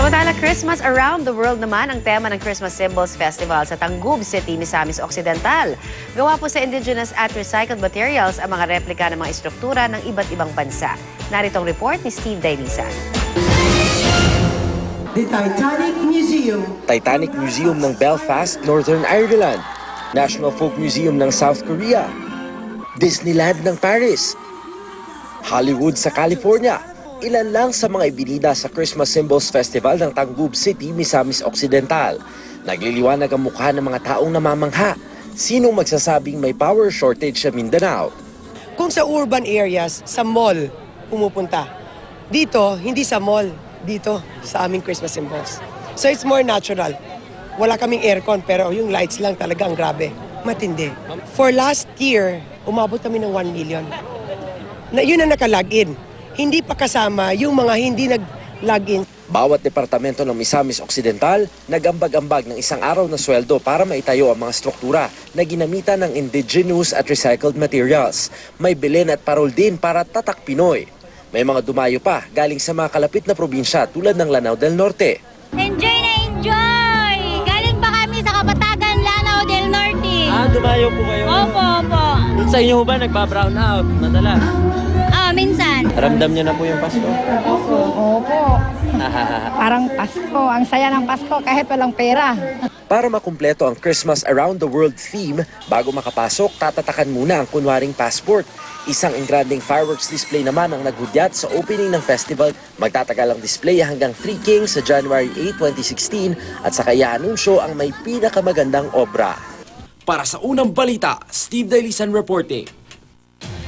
Samantala, Christmas Around the World naman ang tema ng Christmas Symbols Festival sa Tangub City, Misamis Occidental. Gawa po sa indigenous at recycled materials ang mga replika ng mga istruktura ng iba't ibang bansa. Narito ang report ni Steve Dailisan. The Titanic Museum. Titanic Museum ng Belfast, Northern Ireland. National Folk Museum ng South Korea. Disneyland ng Paris. Hollywood sa California. Ilan lang sa mga ibinida sa Christmas Symbols Festival ng Tangub City, Misamis Occidental. Nagliliwanag ang mukha ng mga taong namamangha. Sinong magsasabing may power shortage sa Mindanao? Kung sa urban areas, sa mall pumupunta. Dito, hindi sa mall. Dito, sa aming Christmas symbols. So it's more natural. Wala kaming aircon pero yung lights lang talagang grabe. Matindi. For last year, umabot kami ng 1 million. Yun ang naka-login. Hindi pa kasama yung mga hindi nag-login. Bawat departamento ng Misamis Occidental nag-ambag-ambag ng isang araw na sweldo para maitayo ang mga struktura na ginamitan ng indigenous at recycled materials. May bilin at parol din para tatak Pinoy. May mga dumayo pa galing sa mga kalapit na probinsya tulad ng Lanao del Norte. Enjoy na enjoy! Galing pa kami sa Kapatagan, Lanao del Norte. Dumayo po kayo? Opo, opo. Sa inyo ba nagpa-brown out? Madalas? Minsan. Ramdam niyo na po yung Pasko? Opo. Parang Pasko. Ang saya ng Pasko kahit walang pera. Para makumpleto ang Christmas Around the World theme, bago makapasok, tatatakan muna ang kunwaring passport. Isang engranding fireworks display naman ang naghudyat sa opening ng festival. Magtatagal ang display hanggang 3 Kings sa January 8, 2016 at saka i-anunsyo ang may pinakamagandang obra. Para sa unang balita, Steve Dailisan reporting.